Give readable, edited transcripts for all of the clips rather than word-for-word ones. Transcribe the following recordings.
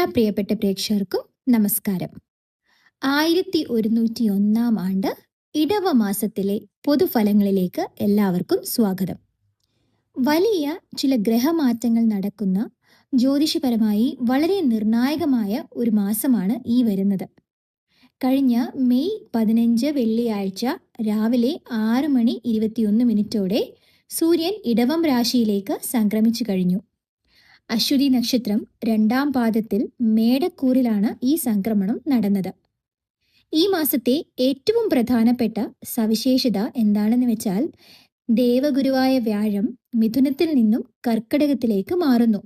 പ്രിയപ്പെട്ട പ്രേക്ഷകർക്കും നമസ്കാരം. 1101 ആണ്ട് ഇടവ മാസത്തിലെ പൊതുഫലങ്ങളിലേക്ക് എല്ലാവർക്കും സ്വാഗതം. വലിയ ചില ഗ്രഹമാറ്റങ്ങൾ നടക്കുന്ന ജ്യോതിഷപരമായി വളരെ നിർണായകമായ ഒരു മാസമാണ് ഈ വരുന്നത്. കഴിഞ്ഞ മെയ് 15 വെള്ളിയാഴ്ച രാവിലെ 6:21 സൂര്യൻ ഇടവം രാശിയിലേക്ക് സംക്രമിച്ചു കഴിഞ്ഞു. അശ്വതി നക്ഷത്രം 2-ാം പാദത്തിൽ മേടക്കൂറിലാണ് ഈ സംക്രമണം നടന്നത്. ഈ മാസത്തെ ഏറ്റവും പ്രധാനപ്പെട്ട സവിശേഷത എന്താണെന്ന് വെച്ചാൽ, ദേവഗുരുവായ വ്യാഴം മിഥുനത്തിൽ നിന്നും കർക്കിടകത്തിലേക്ക് മാറുന്നു.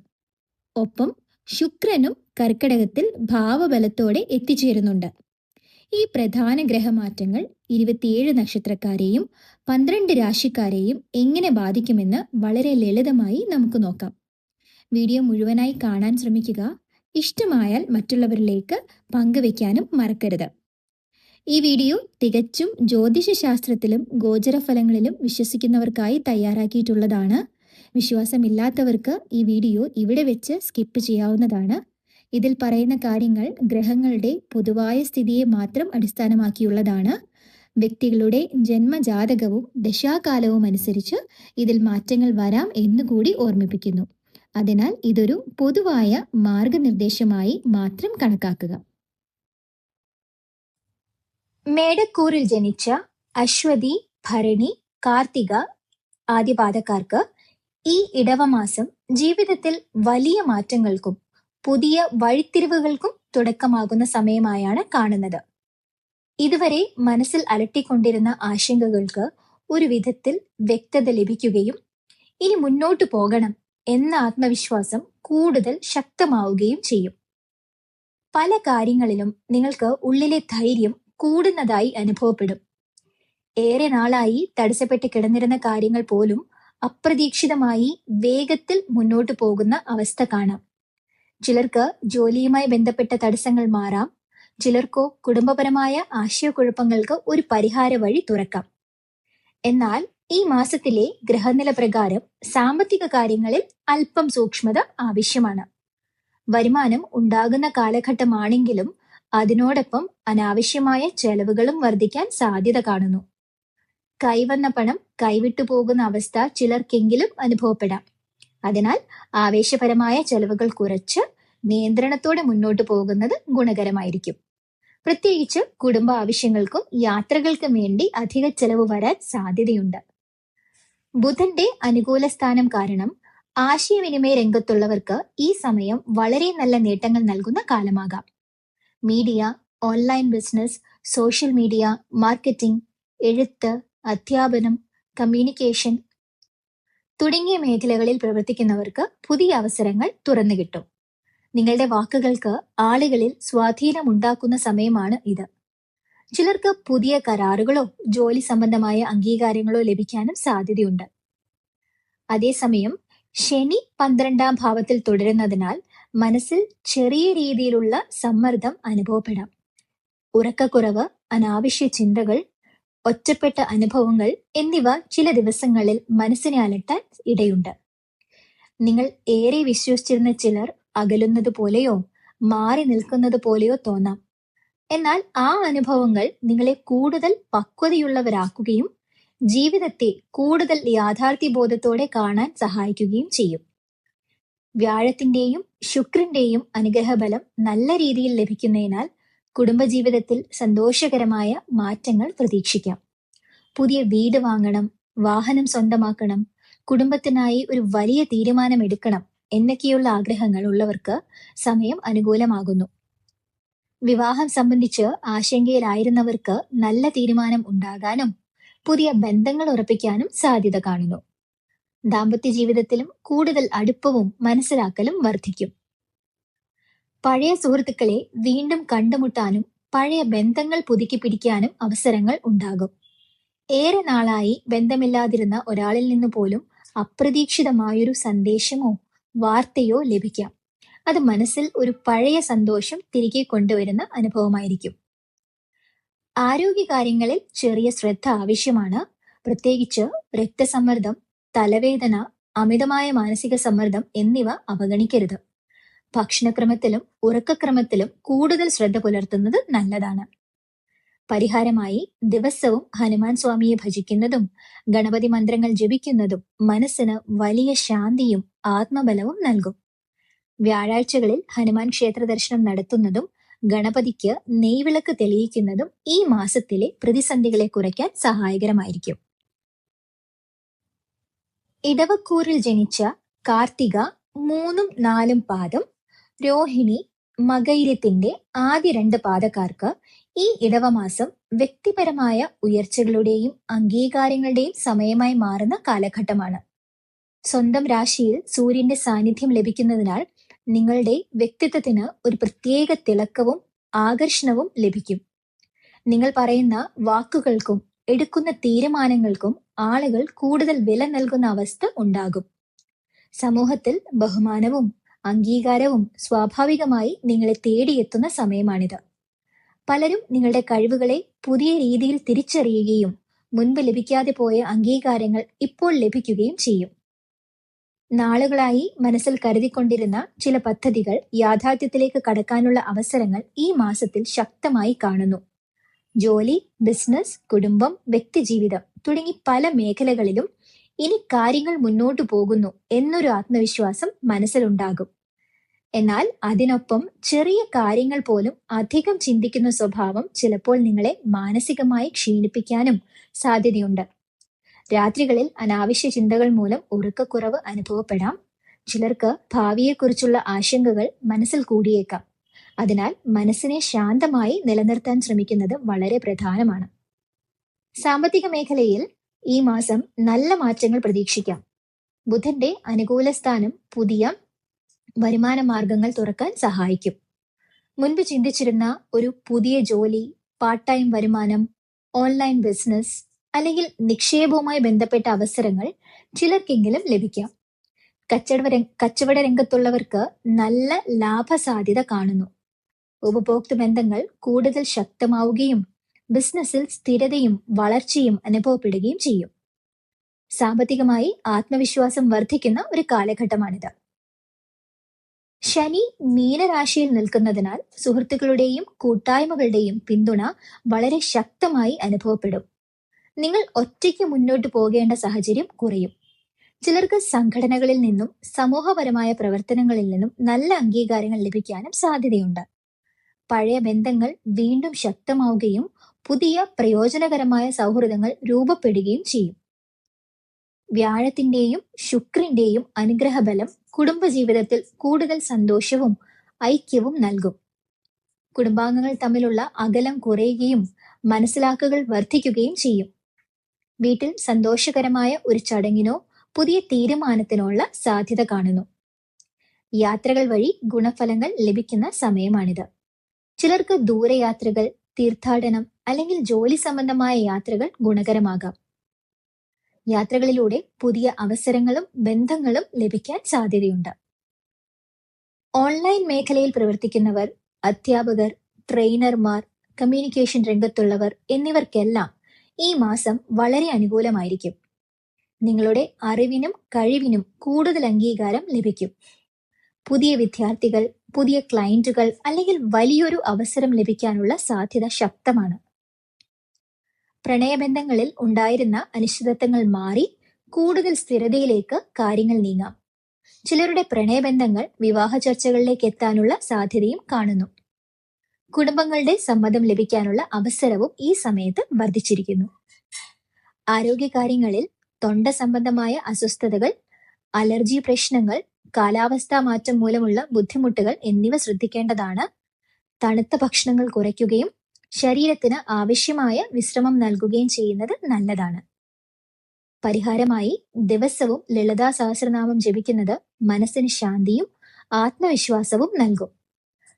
ഒപ്പം ശുക്രനും കർക്കിടകത്തിൽ ഭാവബലത്തോടെ എത്തിച്ചേരുന്നുണ്ട്. ഈ പ്രധാന ഗ്രഹമാറ്റങ്ങൾ 27 നക്ഷത്രക്കാരെയും 12 രാശിക്കാരെയും എങ്ങനെ ബാധിക്കുമെന്ന് വളരെ ലളിതമായി നമുക്ക് നോക്കാം. വീഡിയോ മുഴുവനായി കാണാൻ ശ്രമിക്കുക. ഇഷ്ടമായാൽ മറ്റുള്ളവരിലേക്ക് പങ്കുവെക്കാനും മറക്കരുത്. ഈ വീഡിയോ തികച്ചും ജ്യോതിഷശാസ്ത്രത്തിലും ഗോചരഫലങ്ങളിലും വിശ്വസിക്കുന്നവർക്കായി തയ്യാറാക്കിയിട്ടുള്ളതാണ്. വിശ്വാസമില്ലാത്തവർക്ക് ഈ വീഡിയോ ഇവിടെ വെച്ച് സ്കിപ്പ് ചെയ്യാവുന്നതാണ്. ഇതിൽ പറയുന്ന കാര്യങ്ങൾ ഗ്രഹങ്ങളുടെ പൊതുവായ സ്ഥിതിയെ മാത്രം അടിസ്ഥാനമാക്കിയുള്ളതാണ്. വ്യക്തികളുടെ ജന്മജാതകവും ദശാകാലവും അനുസരിച്ച് ഇതിൽ മാറ്റങ്ങൾ വരാം എന്നുകൂടി ഓർമ്മിപ്പിക്കുന്നു. അതിനാൽ ഇതൊരു പൊതുവായ മാർഗനിർദ്ദേശമായി മാത്രം കണക്കാക്കുക. മേടക്കൂറിൽ ജനിച്ച അശ്വതി, ഭരണി, കാർത്തിക ആദ്യപാദക്കാർക്ക് ഈ ഇടവമാസം ജീവിതത്തിൽ വലിയ മാറ്റങ്ങൾക്കും പുതിയ വഴിത്തിരിവുകൾക്കും തുടക്കമാകുന്ന സമയമായാണ് കാണുന്നത്. ഇതുവരെ മനസ്സിൽ അലട്ടിക്കൊണ്ടിരുന്ന ആശങ്കകൾക്ക് ഒരു വിധത്തിൽ വ്യക്തത ലഭിക്കുകയും ഇനി മുന്നോട്ടു പോകണം എന്ന ആത്മവിശ്വാസം കൂടുതൽ ശക്തമാവുകയും ചെയ്യും. പല കാര്യങ്ങളിലും നിങ്ങൾക്ക് ഉള്ളിലെ ധൈര്യം കൂടുന്നതായി അനുഭവപ്പെടും. ഏറെ നാളായി തടസ്സപ്പെട്ട് കിടന്നിരുന്ന കാര്യങ്ങൾ പോലും അപ്രതീക്ഷിതമായി വേഗത്തിൽ മുന്നോട്ടു പോകുന്ന അവസ്ഥ കാണാം. ചിലർക്ക് ജോലിയുമായി ബന്ധപ്പെട്ട തടസ്സങ്ങൾ മാറാം. ചിലർക്കോ കുടുംബപരമായ ആശയക്കുഴപ്പങ്ങൾക്ക് ഒരു പരിഹാര വഴി തുറക്കാം. എന്നാൽ ഈ മാസത്തിലെ ഗ്രഹനില പ്രകാരം സാമ്പത്തിക കാര്യങ്ങളിൽ അല്പം സൂക്ഷ്മത ആവശ്യമാണ്. വരുമാനം ഉണ്ടാകുന്ന കാലഘട്ടമാണെങ്കിലും അതിനോടൊപ്പം അനാവശ്യമായ ചെലവുകളും വർദ്ധിക്കാൻ സാധ്യത കാണുന്നു. കൈവന്ന പണം കൈവിട്ടു പോകുന്ന അവസ്ഥ ചിലർക്കെങ്കിലും അനുഭവപ്പെടാം. അതിനാൽ ആവേശപരമായ ചെലവുകൾ കുറച്ച് നിയന്ത്രണത്തോടെ മുന്നോട്ടു പോകുന്നത് ഗുണകരമായിരിക്കും. പ്രത്യേകിച്ച് കുടുംബ ആവശ്യങ്ങൾക്കും യാത്രകൾക്കും വേണ്ടി അധിക ചെലവ് വരാൻ സാധ്യതയുണ്ട്. ബുധന്റെ അനുകൂല സ്ഥാനം കാരണം ആശയവിനിമയ രംഗത്തുള്ളവർക്ക് ഈ സമയം വളരെ നല്ല നേട്ടങ്ങൾ നൽകുന്ന കാലമാകാം. Media, online business, social media, marketing, എഴുത്ത്, അധ്യാപനം, കമ്മ്യൂണിക്കേഷൻ തുടങ്ങിയ മേഖലകളിൽ പ്രവർത്തിക്കുന്നവർക്ക് പുതിയ അവസരങ്ങൾ തുറന്നു കിട്ടും. നിങ്ങളുടെ വാക്കുകൾക്ക് ആളുകളിൽ സ്വാധീനമുണ്ടാക്കുന്ന സമയമാണ് ഇത്. ചിലർക്ക് പുതിയ കരാറുകളോ ജോലി സംബന്ധമായ അംഗീകാരങ്ങളോ ലഭിക്കാനും സാധ്യതയുണ്ട്. അതേസമയം ശനി 12-ാം ഭാവത്തിൽ തുടരുന്നതിനാൽ മനസ്സിൽ ചെറിയ രീതിയിലുള്ള സമ്മർദ്ദം അനുഭവപ്പെടാം. ഉറക്കക്കുറവ്, അനാവശ്യ ചിന്തകൾ, ഒറ്റപ്പെട്ട അനുഭവങ്ങൾ എന്നിവ ചില ദിവസങ്ങളിൽ മനസ്സിനെ അലട്ടാൻ ഇടയുണ്ട്. നിങ്ങൾ ഏറെ വിശ്വസിച്ചിരുന്ന ചിലർ അകലുന്നത് പോലെയോ മാറി നിൽക്കുന്നത് പോലെയോ തോന്നാം. എന്നാൽ ആ അനുഭവങ്ങൾ നിങ്ങളെ കൂടുതൽ പക്വതയുള്ളവരാക്കുകയും ജീവിതത്തെ കൂടുതൽ യാഥാർത്ഥ്യബോധത്തോടെ കാണാൻ സഹായിക്കുകയും ചെയ്യും. വ്യാഴത്തിന്റെയും ശുക്രന്റെയും അനുഗ്രഹബലം നല്ല രീതിയിൽ ലഭിക്കുന്നതിനാൽ കുടുംബജീവിതത്തിൽ സന്തോഷകരമായ മാറ്റങ്ങൾ പ്രതീക്ഷിക്കാം. പുതിയ വീട് വാങ്ങണം, വാഹനം സ്വന്തമാക്കണം, കുടുംബത്തിനായി ഒരു വലിയ തീരുമാനം എടുക്കണം എന്നൊക്കെയുള്ള ആഗ്രഹങ്ങൾ ഉള്ളവർക്ക് സമയം അനുകൂലമാകുന്നു. വിവാഹം സംബന്ധിച്ച് ആശങ്കയിലായിരുന്നവർക്ക് നല്ല തീരുമാനം ഉണ്ടാകാനും പുതിയ ബന്ധങ്ങൾ ഉറപ്പിക്കാനും സാധ്യത കാണുന്നു. ദാമ്പത്യ ജീവിതത്തിലും കൂടുതൽ അടുപ്പവും മനസ്സിലാക്കലും വർദ്ധിക്കും. പഴയ സുഹൃത്തുക്കളെ വീണ്ടും കണ്ടുമുട്ടാനും പഴയ ബന്ധങ്ങൾ പുതുക്കി പിടിക്കാനും അവസരങ്ങൾ ഉണ്ടാകും. ഏറെ നാളായി ബന്ധമില്ലാതിരുന്ന ഒരാളിൽ നിന്ന് പോലും അപ്രതീക്ഷിതമായൊരു സന്ദേശമോ വാർത്തയോ ലഭിക്കാം. അത് മനസ്സിൽ ഒരു പഴയ സന്തോഷം തിരികെ കൊണ്ടുവരുന്ന അനുഭവമായിരിക്കും. ആരോഗ്യകാര്യങ്ങളിൽ ചെറിയ ശ്രദ്ധ ആവശ്യമാണ്. പ്രത്യേകിച്ച് രക്തസമ്മർദ്ദം, തലവേദന, അമിതമായ മാനസിക സമ്മർദ്ദം എന്നിവ അവഗണിക്കരുത്. ഭക്ഷണക്രമത്തിലും ഉറക്കക്രമത്തിലും കൂടുതൽ ശ്രദ്ധ പുലർത്തുന്നത് നല്ലതാണ്. പരിഹാരമായി ദിവസവും ഹനുമാൻ സ്വാമിയെ ഭജിക്കുന്നതും ഗണപതി മന്ത്രങ്ങൾ ജപിക്കുന്നതും മനസ്സിന് വലിയ ശാന്തിയും ആത്മബലവും നൽകും. വ്യാഴാഴ്ചകളിൽ ഹനുമാൻ ക്ഷേത്ര ദർശനം നടത്തുന്നതും ഗണപതിക്ക് നെയ്വിളക്ക് തെളിയിക്കുന്നതും ഈ മാസത്തിലെ പ്രതിസന്ധികളെ കുറയ്ക്കാൻ സഹായകരമായിരിക്കും. ഇടവക്കൂറിൽ ജനിച്ച കാർത്തിക 3-4 പാദം, രോഹിണി, മകയിരത്തിന്റെ ആദ്യ 2 പാദക്കാർക്ക് ഈ ഇടവമാസം വ്യക്തിപരമായ ഉയർച്ചകളുടെയും അംഗീകാരങ്ങളുടെയും സമയമായി മാറുന്ന കാലഘട്ടമാണ്. സ്വന്തം രാശിയിൽ സൂര്യന്റെ സാന്നിധ്യം ലഭിക്കുന്നതിനാൽ നിങ്ങളുടെ വ്യക്തിത്വത്തിന് ഒരു പ്രത്യേക തിളക്കവും ആകർഷണവും ലഭിക്കും. നിങ്ങൾ പറയുന്ന വാക്കുകൾക്കും എടുക്കുന്ന തീരുമാനങ്ങൾക്കും ആളുകൾ കൂടുതൽ വില നൽകുന്ന അവസ്ഥ ഉണ്ടാകും. സമൂഹത്തിൽ ബഹുമാനവും അംഗീകാരവും സ്വാഭാവികമായി നിങ്ങളെ തേടിയെത്തുന്ന സമയമാണിത്. പലരും നിങ്ങളുടെ കഴിവുകളെ പുതിയ രീതിയിൽ തിരിച്ചറിയുകയും മുൻപ് ലഭിക്കാതെ പോയ അംഗീകാരങ്ങൾ ഇപ്പോൾ ലഭിക്കുകയും ചെയ്യും. നാളുകളായി മനസ്സിൽ കരുതിക്കൊണ്ടിരുന്ന ചില പദ്ധതികൾ യാഥാർത്ഥ്യത്തിലേക്ക് കടക്കാനുള്ള അവസരങ്ങൾ ഈ മാസത്തിൽ ശക്തമായി കാണുന്നു. ജോലി, ബിസിനസ്, കുടുംബം, വ്യക്തിജീവിതം തുടങ്ങി പല മേഖലകളിലും ഇനി കാര്യങ്ങൾ മുന്നോട്ടു പോകുന്നു എന്നൊരു ആത്മവിശ്വാസം മനസ്സിലുണ്ടാകും. എന്നാൽ അതിനൊപ്പം ചെറിയ കാര്യങ്ങൾ പോലും അധികം ചിന്തിക്കുന്ന സ്വഭാവം ചിലപ്പോൾ നിങ്ങളെ മാനസികമായി ക്ഷീണിപ്പിക്കാനും സാധ്യതയുണ്ട്. രാത്രികളിൽ അനാവശ്യ ചിന്തകൾ മൂലം ഉറക്കക്കുറവ് അനുഭവപ്പെടാം. ചിലർക്ക് ഭാവിയെക്കുറിച്ചുള്ള ആശങ്കകൾ മനസ്സിൽ കൂടിയേക്കാം. അതിനാൽ മനസ്സിനെ ശാന്തമായി നിലനിർത്താൻ ശ്രമിക്കുന്നത് വളരെ പ്രധാനമാണ്. സാമ്പത്തിക മേഖലയിൽ ഈ മാസം നല്ല മാറ്റങ്ങൾ പ്രതീക്ഷിക്കാം. ബുധന്റെ അനുകൂല സ്ഥാനം പുതിയ വരുമാന മാർഗങ്ങൾ തുറക്കാൻ സഹായിക്കും. മുൻപ് ചിന്തിച്ചിരുന്ന ഒരു പുതിയ ജോലി, പാർട്ട് ടൈം വരുമാനം, ഓൺലൈൻ ബിസിനസ് അല്ലെങ്കിൽ നിക്ഷേപവുമായി ബന്ധപ്പെട്ട അവസരങ്ങൾ ചിലർക്കെങ്കിലും ലഭിക്കാം. കച്ചവട രംഗത്തുള്ളവർക്ക് നല്ല ലാഭസാധ്യത കാണുന്നു. ഉപഭോക്തൃ ബന്ധങ്ങൾ കൂടുതൽ ശക്തമാവുകയും ബിസിനസ്സിൽ സ്ഥിരതയും വളർച്ചയും അനുഭവപ്പെടുകയും ചെയ്യും. സാമ്പത്തികമായി ആത്മവിശ്വാസം വർദ്ധിക്കുന്ന ഒരു കാലഘട്ടമാണിത്. ശനി മീനരാശിയിൽ നിൽക്കുന്നതിനാൽ സുഹൃത്തുക്കളുടെയും കൂട്ടായ്മകളുടെയും പിന്തുണ വളരെ ശക്തമായി അനുഭവപ്പെടും. നിങ്ങൾ ഒറ്റയ്ക്ക് മുന്നോട്ട് പോകേണ്ട സാഹചര്യം കുറയും. ചിലർക്ക് സംഘടനകളിൽ നിന്നും സമൂഹപരമായ പ്രവർത്തനങ്ങളിൽ നിന്നും നല്ല അംഗീകാരങ്ങൾ ലഭിക്കാനും സാധ്യതയുണ്ട്. പഴയ ബന്ധങ്ങൾ വീണ്ടും ശക്തമാവുകയും പുതിയ പ്രയോജനകരമായ സൗഹൃദങ്ങൾ രൂപപ്പെടുകയും ചെയ്യും. വ്യാഴത്തിന്റെയും ശുക്രന്റെയും അനുഗ്രഹബലം കുടുംബജീവിതത്തിൽ കൂടുതൽ സന്തോഷവും ഐക്യവും നൽകും. കുടുംബാംഗങ്ങൾ തമ്മിലുള്ള അകലം കുറയുകയും മനസ്സിലാക്കലുകൾ വർദ്ധിക്കുകയും ചെയ്യും. വീട്ടിൽ സന്തോഷകരമായ ഒരു ചടങ്ങിനോ പുതിയ തീരുമാനത്തിനുള്ള സാധ്യത കാണുന്നു. യാത്രകൾ വഴി ഗുണഫലങ്ങൾ ലഭിക്കുന്ന സമയമാണിത്. ചിലർക്ക് ദൂരയാത്രകൾ, തീർത്ഥാടനം അല്ലെങ്കിൽ ജോലി സംബന്ധമായ യാത്രകൾ ഗുണകരമാകാം. യാത്രകളിലൂടെ പുതിയ അവസരങ്ങളും ബന്ധങ്ങളും ലഭിക്കാൻ സാധ്യതയുണ്ട്. ഓൺലൈൻ മേഖലയിൽ പ്രവർത്തിക്കുന്നവർ, അധ്യാപകർ, ട്രെയിനർമാർ, കമ്മ്യൂണിക്കേഷൻ രംഗത്തുള്ളവർ എന്നിവർക്കെല്ലാം ഈ മാസം വളരെ അനുകൂലമായിരിക്കും. നിങ്ങളുടെ അറിവിനും കഴിവിനും കൂടുതൽ അംഗീകാരം ലഭിക്കും. പുതിയ വിദ്യാർത്ഥികൾ, പുതിയ ക്ലയന്റുകൾ അല്ലെങ്കിൽ വലിയൊരു അവസരം ലഭിക്കാനുള്ള സാധ്യത ശക്തമാണ്. പ്രണയബന്ധങ്ങളിൽ ഉണ്ടായിരുന്ന അനിശ്ചിതത്വങ്ങൾ മാറി കൂടുതൽ സ്ഥിരതയിലേക്ക് കാര്യങ്ങൾ നീങ്ങാം. ചിലരുടെ പ്രണയബന്ധങ്ങൾ വിവാഹ ചർച്ചകളിലേക്ക് എത്താനുള്ള സാധ്യതയും കാണുന്നു. കുടുംബങ്ങളുടെ സമ്മതം ലഭിക്കാനുള്ള അവസരവും ഈ സമയത്ത് വർദ്ധിച്ചിരിക്കുന്നു. ആരോഗ്യകാര്യങ്ങളിൽ തൊണ്ട സംബന്ധമായ അസ്വസ്ഥതകൾ, അലർജി പ്രശ്നങ്ങൾ, കാലാവസ്ഥാ മാറ്റം മൂലമുള്ള ബുദ്ധിമുട്ടുകൾ എന്നിവ ശ്രദ്ധിക്കേണ്ടതാണ്. തണുത്ത ഭക്ഷണങ്ങൾ കുറയ്ക്കുകയും ശരീരത്തിന് ആവശ്യമായ വിശ്രമം നൽകുകയും ചെയ്യുന്നത് നല്ലതാണ്. പരിഹാരമായി ദിവസവും ലളിതാ സഹസ്രനാമം ജപിക്കുന്നത് മനസ്സിന് ശാന്തിയും ആത്മവിശ്വാസവും നൽകും.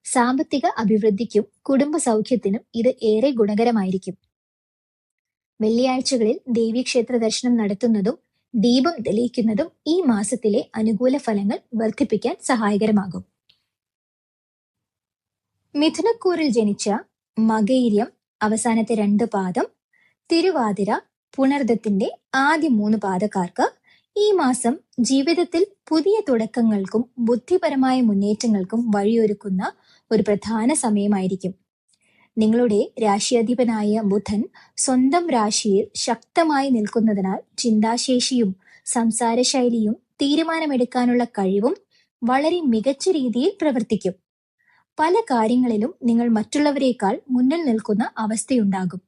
സാമ്പത്തിക അഭിവൃദ്ധിക്കും കുടുംബ സൗഖ്യത്തിനും ഇത് ഏറെ ഗുണകരമായിരിക്കും. വെള്ളിയാഴ്ചകളിൽ ദേവീക്ഷേത്ര ദർശനം നടത്തുന്നതും ദീപം തെളിയിക്കുന്നതും ഈ മാസത്തിലെ അനുകൂല ഫലങ്ങൾ വർദ്ധിപ്പിക്കാൻ സഹായകരമാകും. മിഥുനക്കൂറിൽ ജനിച്ച മകയിര്യം അവസാനത്തെ 2 പാദം, തിരുവാതിര, പുണർദത്തിന്റെ ആദ്യ 3 പാദക്കാർക്ക് ഈ മാസം ജീവിതത്തിൽ പുതിയ തുടക്കങ്ങൾക്കും ബുദ്ധിപരമായ മുന്നേറ്റങ്ങൾക്കും വഴിയൊരുക്കുന്ന ഒരു പ്രധാന സമയമായിരിക്കും. നിങ്ങളുടെ രാശിയധിപനായ ബുധൻ സ്വന്തം രാശിയിൽ ശക്തമായി നിൽക്കുന്നതിനാൽ ചിന്താശേഷിയും സംസാരശൈലിയും തീരുമാനമെടുക്കാനുള്ള കഴിവും വളരെ മികച്ച രീതിയിൽ പ്രവർത്തിക്കും. പല കാര്യങ്ങളിലും നിങ്ങൾ മറ്റുള്ളവരെക്കാൾ മുന്നിൽ നിൽക്കുന്ന അവസ്ഥയുണ്ടാകും.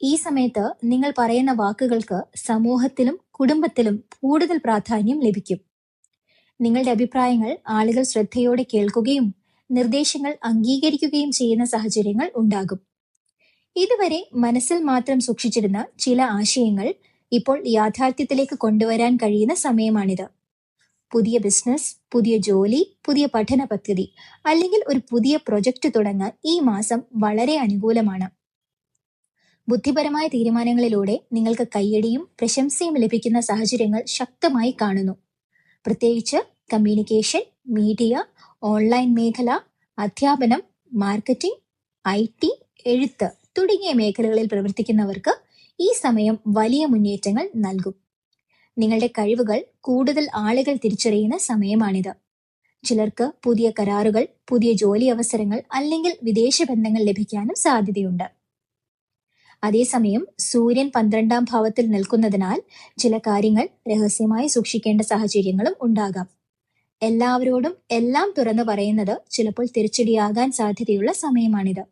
ഈ സമയത്ത് നിങ്ങൾ പറയുന്ന വാക്കുകൾക്ക് സമൂഹത്തിലും കുടുംബത്തിലും കൂടുതൽ പ്രാധാന്യം ലഭിക്കും. നിങ്ങളുടെ അഭിപ്രായങ്ങൾ ആളുകൾ ശ്രദ്ധയോടെ കേൾക്കുകയും നിർദ്ദേശങ്ങൾ അംഗീകരിക്കുകയും ചെയ്യുന്ന സാഹചര്യങ്ങൾ ഉണ്ടാകും. ഇതുവരെ മനസ്സിൽ മാത്രം സൂക്ഷിച്ചിരുന്ന ചില ആശയങ്ങൾ ഇപ്പോൾ യാഥാർത്ഥ്യത്തിലേക്ക് കൊണ്ടുവരാൻ കഴിയുന്ന സമയമാണിത്. പുതിയ ബിസിനസ്, പുതിയ ജോലി, പുതിയ പഠന പദ്ധതി അല്ലെങ്കിൽ ഒരു പുതിയ പ്രൊജക്ട് തുടങ്ങാൻ ഈ മാസം വളരെ അനുകൂലമാണ്. ബുദ്ധിപരമായ തീരുമാനങ്ങളിലൂടെ നിങ്ങൾക്ക് കയ്യടിയും പ്രശംസയും ലഭിക്കുന്ന സാഹചര്യങ്ങൾ ശക്തമായി കാണുന്നു. പ്രത്യേകിച്ച് കമ്മ്യൂണിക്കേഷൻ, മീഡിയ, ഓൺലൈൻ മേഖല, അധ്യാപനം, മാർക്കറ്റിംഗ്, IT, എഴുത്ത് തുടങ്ങിയ മേഖലകളിൽ പ്രവർത്തിക്കുന്നവർക്ക് ഈ സമയം വലിയ മുന്നേറ്റങ്ങൾ നൽകും. നിങ്ങളുടെ കഴിവുകൾ കൂടുതൽ ആളുകൾ തിരിച്ചറിയുന്ന സമയമാണിത്. ചിലർക്ക് പുതിയ കരാറുകൾ, പുതിയ ജോലി അവസരങ്ങൾ അല്ലെങ്കിൽ വിദേശ ബന്ധങ്ങൾ ലഭിക്കാനും സാധ്യതയുണ്ട്. അതേസമയം സൂര്യൻ 12ാം ഭാവത്തിൽ നിൽക്കുന്നതിനാൽ ചില കാര്യങ്ങൾ രഹസ്യമായി സൂക്ഷിക്കേണ്ട സാഹചര്യങ്ങളും ഉണ്ടാകാം. എല്ലാവരോടും എല്ലാം തുറന്നു പറയുന്നത് ചിലപ്പോൾ തിരിച്ചടിയാകാൻ സാധ്യതയുള്ള സമയമാണിത്.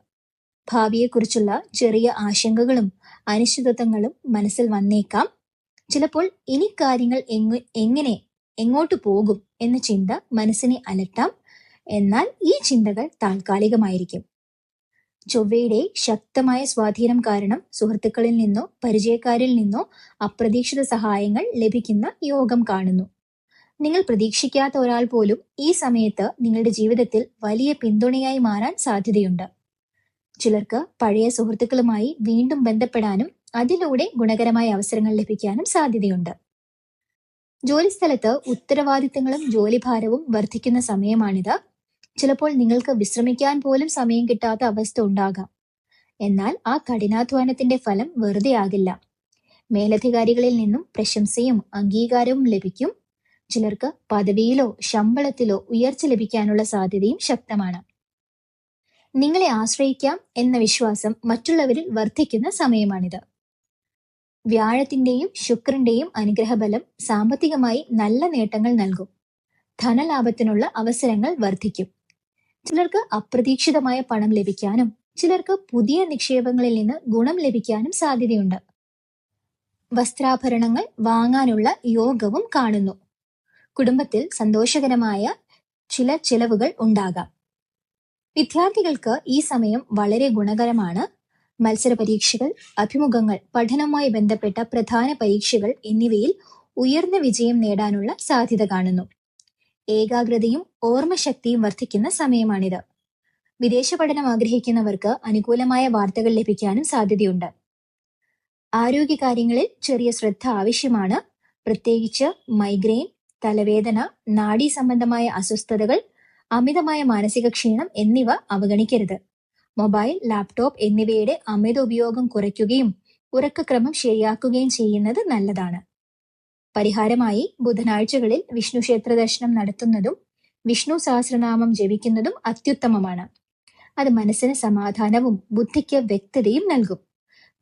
ഭാവിയെക്കുറിച്ചുള്ള ചെറിയ ആശങ്കകളും അനിശ്ചിതത്വങ്ങളും മനസ്സിൽ വന്നേക്കാം. ചിലപ്പോൾ ഇനി കാര്യങ്ങൾ എങ്ങോട്ട് പോകും എന്ന ചിന്ത മനസ്സിനെ അലട്ടാം. എന്നാൽ ഈ ചിന്തകൾ താൽക്കാലികമായിരിക്കും. ചൊവ്വയുടെ ശക്തമായ സ്വാധീനം കാരണം സുഹൃത്തുക്കളിൽ നിന്നോ പരിചയക്കാരിൽ നിന്നോ അപ്രതീക്ഷിത സഹായങ്ങൾ ലഭിക്കുന്ന യോഗം കാണുന്നു. നിങ്ങൾ പ്രതീക്ഷിക്കാത്ത ഒരാൾ പോലും ഈ സമയത്ത് നിങ്ങളുടെ ജീവിതത്തിൽ വലിയ പിന്തുണയായി മാറാൻ സാധ്യതയുണ്ട്. ചിലർക്ക് പഴയ സുഹൃത്തുക്കളുമായി വീണ്ടും ബന്ധപ്പെടാനും അതിലൂടെ ഗുണകരമായ അവസരങ്ങൾ ലഭിക്കാനും സാധ്യതയുണ്ട്. ജോലിസ്ഥലത്ത് ഉത്തരവാദിത്തങ്ങളും ജോലിഭാരവും വർദ്ധിക്കുന്ന സമയമാണിത്. ചിലപ്പോൾ നിങ്ങൾക്ക് വിശ്രമിക്കാൻ പോലും സമയം കിട്ടാത്ത അവസ്ഥ ഉണ്ടാകാം. എന്നാൽ ആ കഠിനാധ്വാനത്തിന്റെ ഫലം വെറുതെ ആകില്ല. മേലധികാരികളിൽ നിന്നും പ്രശംസയും അംഗീകാരവും ലഭിക്കും. ചിലർക്ക് പദവിയിലോ ശമ്പളത്തിലോ ഉയർച്ച ലഭിക്കാനുള്ള സാധ്യതയും ശക്തമാണ്. നിങ്ങളെ ആശ്രയിക്കാം എന്ന വിശ്വാസം മറ്റുള്ളവരിൽ വർദ്ധിക്കുന്ന സമയമാണിത്. വ്യാഴത്തിന്റെയും ശുക്രന്റെയും അനുഗ്രഹബലം സാമ്പത്തികമായി നല്ല നേട്ടങ്ങൾ നൽകും. ധനലാഭത്തിനുള്ള അവസരങ്ങൾ വർദ്ധിക്കും. ചിലർക്ക് അപ്രതീക്ഷിതമായ പണം ലഭിക്കാനും ചിലർക്ക് പുതിയ നിക്ഷേപങ്ങളിൽ നിന്ന് ഗുണം ലഭിക്കാനും സാധ്യതയുണ്ട്. വസ്ത്രാഭരണങ്ങൾ വാങ്ങാനുള്ള യോഗവും കാണുന്നു. കുടുംബത്തിൽ സന്തോഷകരമായ ചില ചിലവുകൾ ഉണ്ടാകാം. വിദ്യാർത്ഥികൾക്ക് ഈ സമയം വളരെ ഗുണകരമാണ്. മത്സര പരീക്ഷകൾ, അഭിമുഖങ്ങൾ, പഠനവുമായി ബന്ധപ്പെട്ട പ്രധാന പരീക്ഷകൾ എന്നിവയിൽ ഉയർന്ന വിജയം നേടാനുള്ള സാധ്യത കാണുന്നു. ഏകാഗ്രതയും ഓർമ്മശക്തിയും വർദ്ധിക്കുന്ന സമയമാണിത്. വിദേശ പഠനം ആഗ്രഹിക്കുന്നവർക്ക് അനുകൂലമായ വാർത്തകൾ ലഭിക്കാനും സാധ്യതയുണ്ട്. ആരോഗ്യകാര്യങ്ങളിൽ ചെറിയ ശ്രദ്ധ ആവശ്യമാണ്. പ്രത്യേകിച്ച് മൈഗ്രെയിൻ, തലവേദന, നാഡീ സംബന്ധമായ അസ്വസ്ഥതകൾ, അമിതമായ മാനസിക ക്ഷീണം എന്നിവ അവഗണിക്കരുത്. മൊബൈൽ, ലാപ്ടോപ്പ് എന്നിവയുടെ അമിത ഉപയോഗം കുറയ്ക്കുകയും ഉറക്കക്രമം ശരിയാക്കുകയും ചെയ്യുന്നത് നല്ലതാണ്. പരിഹാരമായി ബുധനാഴ്ചകളിൽ വിഷ്ണു ക്ഷേത്ര ദർശനം നടത്തുന്നതും വിഷ്ണു സഹസ്രനാമം ജപിക്കുന്നതും അത്യുത്തമമാണ്. അത് മനസ്സിന് സമാധാനവും ബുദ്ധിക്ക് വ്യക്തതയും നൽകും.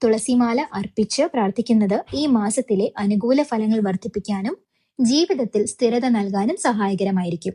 തുളസിമാല അർപ്പിച്ച് പ്രാർത്ഥിക്കുന്നത് ഈ മാസത്തിലെ അനുകൂല ഫലങ്ങൾ വർദ്ധിപ്പിക്കാനും ജീവിതത്തിൽ സ്ഥിരത നൽകാനും സഹായകരമായിരിക്കും.